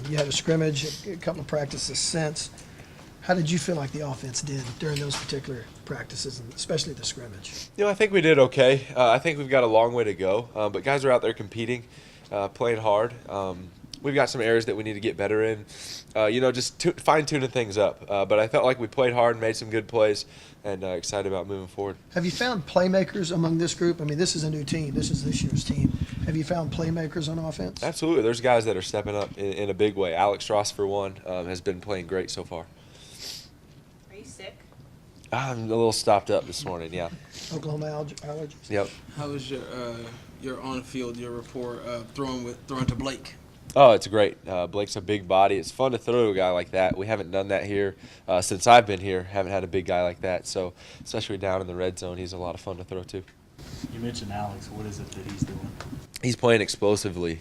You had a scrimmage, a couple of practices since. How did you feel like the offense did during those particular practices, and especially the scrimmage? I think we did okay. I think we've got a long way to go, but guys are out there competing, playing hard. We've got some areas that we need to get better in, just fine-tuning things up. But I felt like we played hard and made some good plays, and excited about moving forward. Have you found playmakers among this group? I mean, this is a new team. This is this year's team. Have you found playmakers on offense? Absolutely. There's guys that are stepping up in a big way. Alex Ross, for one, has been playing great so far. Are you sick? I'm a little stopped up this morning, yeah. Oklahoma allergies? Yep. How was your on-field, your rapport throwing to Blake? Oh, it's great. Blake's a big body. It's fun to throw to a guy like that. We haven't done that here since I've been here. Haven't had a big guy like that. So, especially down in the red zone, he's a lot of fun to throw to. You mentioned Alex. What is it that he's doing? He's playing explosively.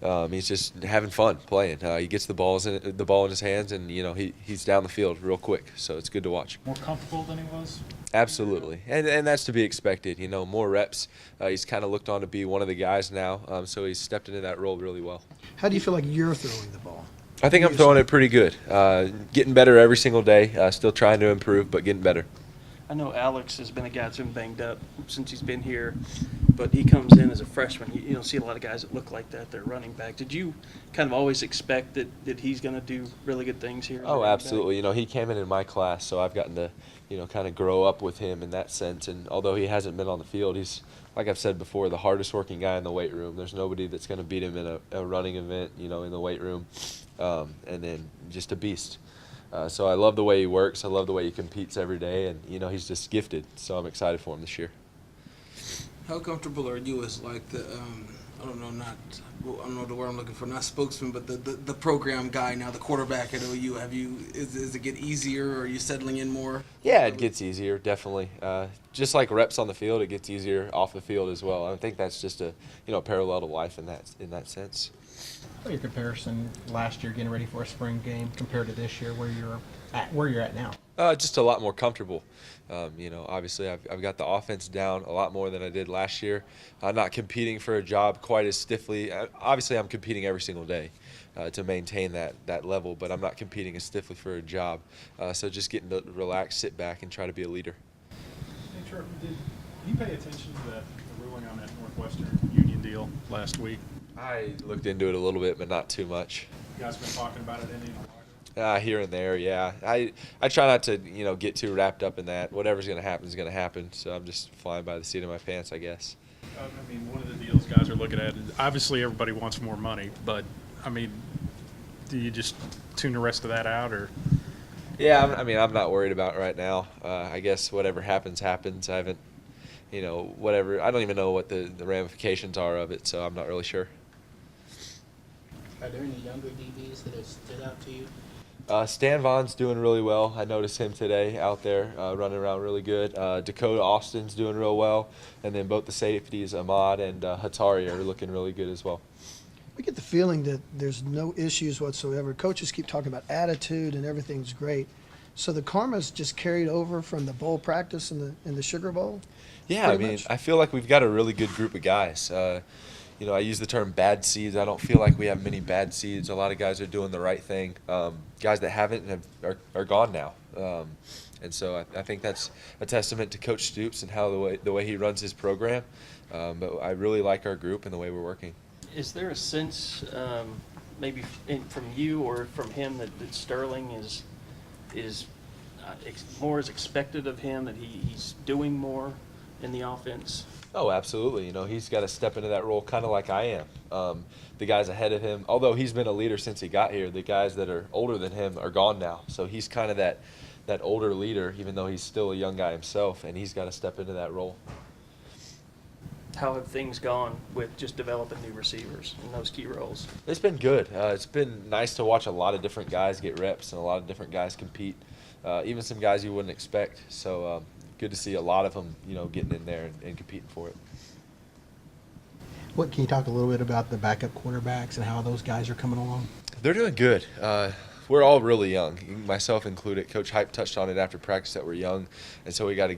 He's just having fun playing. He gets the ball in his hands, and he's down the field real quick. So it's good to watch. More comfortable than he was? Absolutely, and that's to be expected. More reps. He's kind of looked on to be one of the guys now, so he's stepped into that role really well. How do you feel like you're throwing the ball? I think I'm throwing it pretty good. Getting better every single day. Still trying to improve, but getting better. I know Alex has been a guy that's been banged up since he's been here, but he comes in as a freshman. You don't see a lot of guys that look like that. They're running back. Did you kind of always expect that he's going to do really good things here? Oh, absolutely. He came in my class, so I've gotten to, kind of grow up with him in that sense. And although he hasn't been on the field, he's, like I've said before, the hardest working guy in the weight room. There's nobody that's going to beat him in a running event, in the weight room, and then just a beast. So I love the way he works. I love the way he competes every day, and he's just gifted. So I'm excited for him this year. How comfortable are you as like the I don't know the word I'm looking for, not spokesman, but the program guy now, the quarterback at OU? Is it get easier, or are you settling in more? Yeah, it gets easier, definitely. Just like reps on the field, it gets easier off the field as well. I think that's just a parallel to life in that sense. What your comparison last year getting ready for a spring game compared to this year, where you're at now? Just a lot more comfortable. Obviously I've got the offense down a lot more than I did last year. I'm not competing for a job quite as stiffly. Obviously I'm competing every single day to maintain that level, but I'm not competing as stiffly for a job. So just getting to relax, sit back, and try to be a leader. Hey, Trevor, did you pay attention to the ruling on that Northwestern Union deal last week? I looked into it a little bit, but not too much. You guys been talking about it any in the locker room? Here and there, yeah. I try not to get too wrapped up in that. Whatever's going to happen is going to happen. So I'm just flying by the seat of my pants, I guess. One of the deals guys are looking at is obviously everybody wants more money, but do you just tune the rest of that out, or? Yeah, I'm not worried about it right now. I guess whatever happens. I haven't, whatever. I don't even know what the ramifications are of it, so I'm not really sure. Are there any younger DBs that have stood out to you? Stan Vaughn's doing really well. I noticed him today out there running around really good. Dakota Austin's doing real well. And then both the safeties, Ahmad and Hatari, are looking really good as well. We get the feeling that there's no issues whatsoever. Coaches keep talking about attitude and everything's great. So the karma's just carried over from the bowl practice and the Sugar Bowl? Yeah, I feel like we've got a really good group of guys. I use the term bad seeds. I don't feel like we have many bad seeds. A lot of guys are doing the right thing. Guys that haven't are gone now. And so I think that's a testament to Coach Stoops and how the way he runs his program. But I really like our group and the way we're working. Is there a sense, maybe from you or from him, that Sterling is more is expected of him, that he's doing more in the offense? Oh, absolutely. He's got to step into that role kind of like I am. The guys ahead of him, although he's been a leader since he got here, the guys that are older than him are gone now. So he's kind of that older leader, even though he's still a young guy himself, and he's got to step into that role. How have things gone with just developing new receivers in those key roles? It's been good. It's been nice to watch a lot of different guys get reps and a lot of different guys compete, even some guys you wouldn't expect. So good to see a lot of them, getting in there and competing for it. What can you talk a little bit about the backup quarterbacks and how those guys are coming along? They're doing good. We're all really young, myself included. Coach Hype touched on it after practice that we're young, and so we got to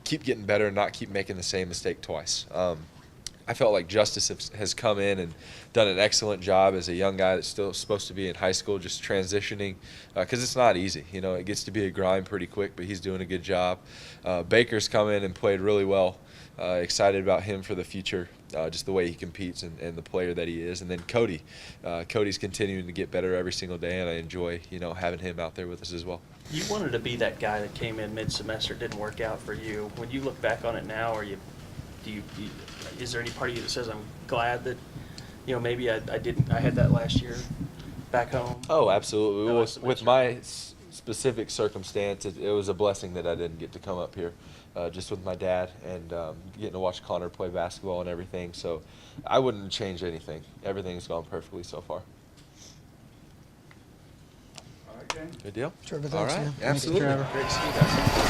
keep getting better and not keep making the same mistake twice. I felt like Justice has come in and done an excellent job as a young guy that's still supposed to be in high school, just transitioning, because it's not easy. You know, it gets to be a grind pretty quick, but he's doing a good job. Baker's come in and played really well. Excited about him for the future, just the way he competes and the player that he is. And then Cody. Cody's continuing to get better every single day, and I enjoy, having him out there with us as well. You wanted to be that guy that came in mid-semester, didn't work out for you. When you look back on it now, is there any part of you that says, I'm glad that, maybe I had that last year back home? Oh, absolutely. That With semester. my specific circumstance, it was a blessing that I didn't get to come up here, just with my dad and getting to watch Connor play basketball and everything. So I wouldn't change anything. Everything's gone perfectly so far. All right, James. Good deal? Trevor, All thanks, right. man. Absolutely. Trevor. Great to see you guys.